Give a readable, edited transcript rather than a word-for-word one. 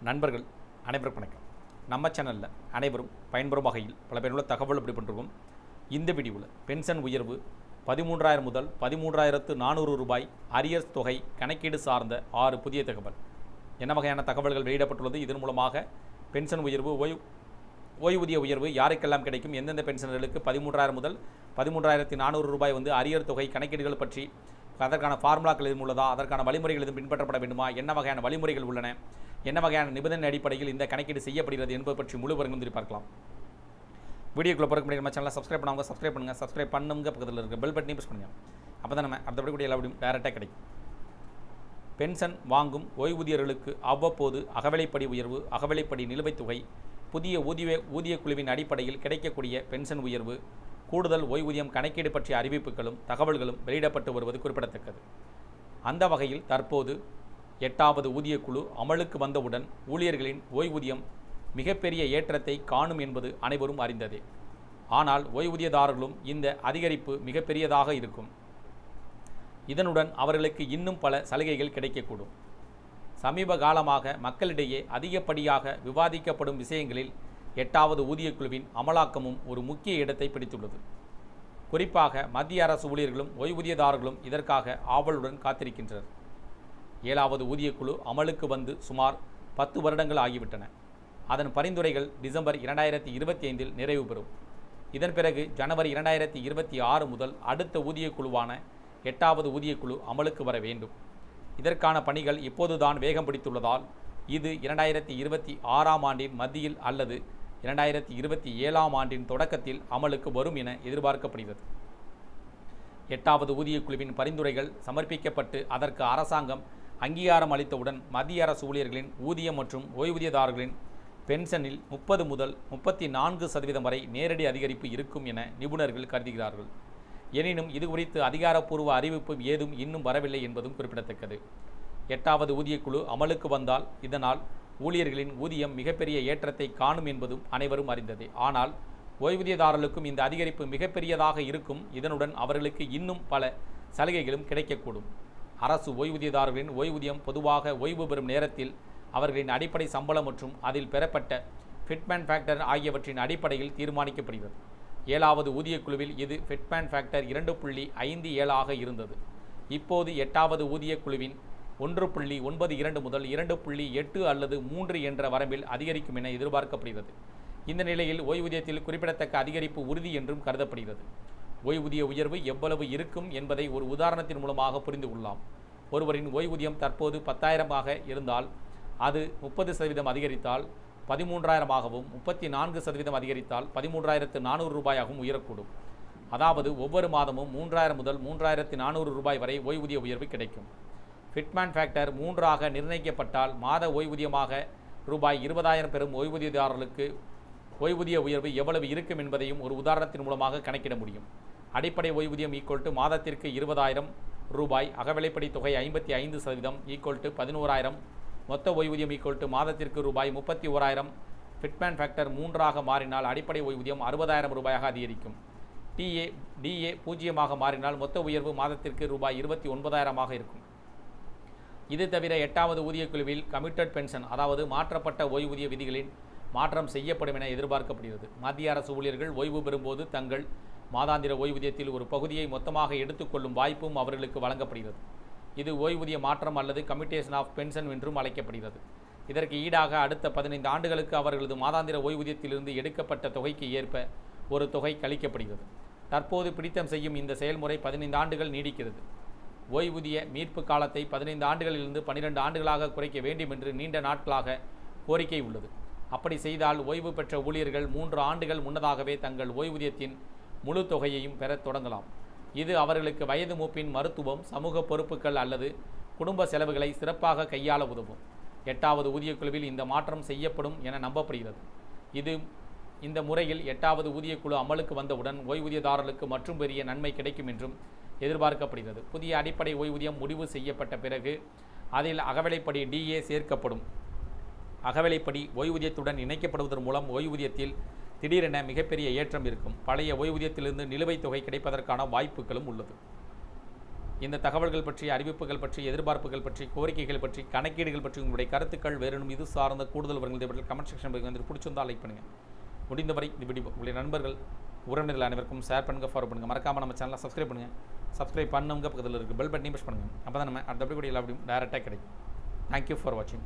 நண்பர்கள் அனைவருக்கும் வணக்கம். நம்ம சேனலில் அனைவரும் பயன்பெறும் வகையில் பல பேருள்ள தகவல் எப்படி பண்ணுறோம். இந்த வீடியோவில் பென்ஷன் உயர்வு 13,000 முதல் 13,400 ரூபாய் அரியர்ஸ் தொகை கணக்கீடு சார்ந்த 6 புதிய தகவல். என்ன வகையான தகவல்கள் வெளியிடப்பட்டுள்ளது, இதன் மூலமாக பென்ஷன் உயர்வு ஓய்வூதிய உயர்வு யாருக்கெல்லாம் கிடைக்கும், எந்தெந்த பென்ஷனர்களுக்கு 13,000 முதல் 13,400 ரூபாய் அரியர் தொகை கணக்கீடுகள் பற்றி அதற்கான ஃபார்முலாக்கள் எதுவும் உள்ளதா, அதற்கான வழிமுறைகள் எதுவும் பின்பற்றப்பட வேண்டுமா, என்ன வகையான வழிமுறைகள் உள்ளன, என்ன வகையான நிபந்தனை அடிப்படையில் இந்த கணக்கீடு செய்யப்படுகிறது என்பது பற்றி முழு விவரங்கள் பார்க்கலாம். வீடியோக்குள்ள போகிறதுக்கு முன்னாடி நம்ம சேனலை சப்ஸ்கிரைப் பண்ணுவாங்க, சப்ஸ்கிரைப் பண்ணுங்கள். சப்ஸ்கிரைப் பண்ணுங்க, பக்கத்தில் இருக்க பெல் பட்டனையும் ப்ரெஸ் பண்ணுங்கள். அப்போ தான் நம்ம அடுத்தபடி கூட எல்லா வீடியும் டேரெக்டாக கிடைக்கும். பென்ஷன் வாங்கும் ஓய்வூதியர்களுக்கு அவ்வப்போது அகவிலைப்படி உயர்வு, அகவிலைப்படி நிலுவைத் தொகை, புதிய ஊதிய குழுவின் அடிப்படையில் கிடைக்கக்கூடிய பென்ஷன் உயர்வு, கூடுதல் ஓய்வூதியம் கணக்கீடு பற்றிய அறிவிப்புகளும் தகவல்களும் வெளியிடப்பட்டு வருவது குறிப்பிடத்தக்கது. அந்த வகையில் தற்போது 8வது ஊதியக்குழு அமலுக்கு வந்தவுடன் ஊழியர்களின் ஓய்வூதியம் மிகப்பெரிய ஏற்றத்தை காணும் என்பது அனைவரும் அறிந்ததே. ஆனால் ஓய்வூதியதாரர்களும் இந்த அதிகரிப்பு மிகப்பெரியதாக இருக்கும். இதனுடன் அவர்களுக்கு இன்னும் பல சலுகைகள் கிடைக்கக்கூடும். சமீப காலமாக மக்களிடையே அதிகப்படியாக விவாதிக்கப்படும் விஷயங்களில் 8வது ஊதியக்குழுவின் அமலாக்கமும் ஒரு முக்கிய இடத்தை பிடித்துள்ளது. குறிப்பாக மத்திய அரசு ஊழியர்களும் ஓய்வூதியதாரர்களும் இதற்காக ஆவலுடன் காத்திருக்கின்றனர். 7வது ஊதியக்குழு அமலுக்கு வந்து சுமார் 10 வருடங்கள் ஆகிவிட்டன. அதன் பரிந்துரைகள் டிசம்பர் 2025 நிறைவு பெறும். இதன் பிறகு ஜனவரி 2026 முதல் அடுத்த ஊதியக்குழுவான 8வது ஊதியக்குழு அமலுக்கு வர வேண்டும். இதற்கான பணிகள் இப்போதுதான் வேகம் பிடித்துள்ளதால் இது 2026ஆம் ஆண்டின் மத்தியில் அல்லது 2027ஆம் ஆண்டின் தொடக்கத்தில் அமலுக்கு வரும் என எதிர்பார்க்கப்படுகிறது. 8வது ஊதியக்குழுவின் பரிந்துரைகள் சமர்ப்பிக்கப்பட்டு அதற்கு அரசாங்கம் அங்கீகாரம் அளித்தவுடன் மத்திய அரசு ஊழியர்களின் ஊதியம் மற்றும் ஓய்வூதியதாரர்களின் பென்ஷனில் 30 முதல் 34% வரை நேரடி அதிகரிப்பு இருக்கும் என நிபுணர்கள் கருதுகிறார்கள். எனினும் இது குறித்து அதிகாரப்பூர்வ அறிவிப்பு ஏதும் இன்னும் வரவில்லை என்பதும் குறிப்பிடத்தக்கது. 8வது ஊதியக்குழு அமலுக்கு வந்தால் இதனால் ஊழியர்களின் ஊதியம் மிகப்பெரிய ஏற்றத்தை காணும் என்பதும் அனைவரும் அறிந்ததே. ஆனால் ஓய்வூதியதாரர்களுக்கும் இந்த அதிகரிப்பு மிகப்பெரியதாக இருக்கும். இதனுடன் அவர்களுக்கு இன்னும் பல சலுகைகளும் கிடைக்கக்கூடும். அரசு ஓய்வூதியதாரர்களின் ஓய்வூதியம் பொதுவாக ஓய்வு பெறும் நேரத்தில் அவர்களின் அடிப்படை சம்பளம் மற்றும் அதில் பெறப்பட்ட ஃபிட்மேன் ஃபேக்டர் ஆகியவற்றின் அடிப்படையில் தீர்மானிக்கப்படுகிறது. 7வது ஊதியக்குழுவில் இது ஃபிட்மேன் ஃபேக்டர் 2.57 ஆக இருந்தது. இப்போது 8வது ஊதியக்குழுவின் 1.92 முதல் 2.8 அல்லது 3 என்ற வரம்பில் அதிகரிக்கும் என எதிர்பார்க்கப்படுகிறது. இந்த நிலையில் ஓய்வூதியத்தில் குறிப்பிடத்தக்க அதிகரிப்பு உறுதி என்றும் கருதப்படுகிறது. ஓய்வூதிய உயர்வு எவ்வளவு இருக்கும் என்பதை ஒரு உதாரணத்தின் மூலமாக புரிந்து கொள்ளலாம். ஒருவரின் ஓய்வூதியம் தற்போது 10,000 இருந்தால் அது 30% அதிகரித்தால் 13,000ஆகவும் 34% அதிகரித்தால் 13,400 ரூபாயாகவும் உயரக்கூடும். அதாவது ஒவ்வொரு மாதமும் 3,000 முதல் 3,400 ரூபாய் வரை ஓய்வூதிய உயர்வு கிடைக்கும். ஃபிட்மேன் ஃபேக்டர் 3 நிர்ணயிக்கப்பட்டால் மாத ஓய்வூதியமாக ரூபாய் 20,000 பெறும் ஓய்வூதியதாரர்களுக்கு ஓய்வூதிய உயர்வு எவ்வளவு இருக்கும் என்பதையும் ஒரு உதாரணத்தின் மூலமாக கணக்கிட முடியும். அடிப்படை ஓய்வூதியம் மாதத்திற்கு 20,000 ரூபாய், அகவிலைப்படி தொகை 55% 11,000, மொத்த ஓய்வூதியம் மாதத்திற்கு ரூபாய் 31,000. ஃபிட்மேன் ஃபேக்டர் 3 மாறினால் அடிப்படை ஓய்வூதியம் 60,000 ரூபாயாக அதிகரிக்கும். டிஏ 0 மாறினால் மொத்த உயர்வு மாதத்திற்கு ரூபாய் 29,000 இருக்கும். இது தவிர 8வது ஊதியக்குழுவில் கமிட்டட் பென்ஷன், அதாவது மாற்றப்பட்ட ஓய்வூதிய விதிகளின் மாற்றம் செய்யப்படும் என எதிர்பார்க்கப்படுகிறது. மத்திய அரசு ஊழியர்கள் ஓய்வு பெறும்போது தங்கள் மாதாந்திர ஓய்வூதியத்தில் ஒரு பகுதியை மொத்தமாக எடுத்துக்கொள்ளும் வாய்ப்பும் அவர்களுக்கு வழங்கப்படுகிறது. இது ஓய்வூதிய மாற்றம் அல்லது கமிட்டேஷன் ஆஃப் பென்ஷன் என்றும் அழைக்கப்படுகிறது. இதற்கு ஈடாக அடுத்த 15 ஆண்டுகளுக்கு அவர்களது மாதாந்திர ஓய்வூதியத்திலிருந்து எடுக்கப்பட்ட தொகைக்கு ஏற்ப ஒரு தொகை கழிக்கப்படுகிறது. தற்போது பிடித்தம் செய்யும் இந்த செயல்முறை 15 ஆண்டுகள் நீடிக்கிறது. ஓய்வூதிய மீட்பு காலத்தை 15 ஆண்டுகளிலிருந்து 12 ஆண்டுகளாக குறைக்க வேண்டும் என்று நீண்ட நாட்களாக கோரிக்கை உள்ளது. அப்படி செய்தால் ஓய்வு பெற்ற ஊழியர்கள் 3 ஆண்டுகள் முன்னதாகவே தங்கள் ஓய்வூதியத்தின் முழு தொகையையும் பெறத் தொடங்கலாம். இது அவர்களுக்கு வயது மூப்பின் மருத்துவம், சமூக பொறுப்புகள் அல்லது குடும்ப செலவுகளை சிறப்பாக கையாள உதவும். 8வது ஊதியக்குழுவில் இந்த மாற்றம் செய்யப்படும் என நம்பப்படுகிறது. இந்த முறையில் 8வது ஊதியக்குழு அமலுக்கு வந்தவுடன் ஓய்வூதியதாரர்களுக்கு மற்றும் பெரிய நன்மை கிடைக்கும் என்றும் எதிர்பார்க்கப்படுகிறது. புதிய அடிப்படை ஓய்வூதியம் முடிவு செய்யப்பட்ட பிறகு அதில் அகவிலைப்படி டிஏ சேர்க்கப்படும். அகவிலைப்படி ஓய்வூதியத்துடன் இணைக்கப்படுவதன் மூலம் ஓய்வூதியத்தில் திடீரென மிகப்பெரிய ஏற்றம் இருக்கும். பழைய ஓய்வூதியத்திலிருந்து நிலுவைத் தொகை கிடைப்பதற்கான வாய்ப்புகளும் உள்ளது. இந்த தகவல்கள் பற்றி, அறிவிப்புகள் பற்றி, எதிர்பார்ப்புகள் பற்றி, கோரிக்கைகள் பற்றி, கணக்கீடுகள் பற்றி உங்களுடைய கருத்துக்கள் வேறும் இது சார்ந்த கூடுதல் விவரங்கள் கமெண்ட் செக்ஷன் வந்து பிடிச்சிருந்தால் லைக் பண்ணுங்கள். முடிந்தவரை இந்த வீடியோ உங்களுடைய நண்பர்கள், உறவினர்கள் அனைவருக்கும் ஷேர் பண்ணுங்கள், ஃபாலோ பண்ணுங்கள். மறக்காமல் நம்ம சேனலை சப்ஸ்கிரைப் பண்ணுங்கள். சப்ஸ்கிரைப் பண்ணுங்க, பக்கத்தில் இருக்குது பெல் பட்டனையும் ப்ரெஸ் பண்ணுங்கள். அப்போ தான் நம்ம அடுத்த வீடியோ எல்லா வீடியும் டேரெக்டாக கிடைக்கும். தேங்க்யூ ஃபார் வாட்சிங்.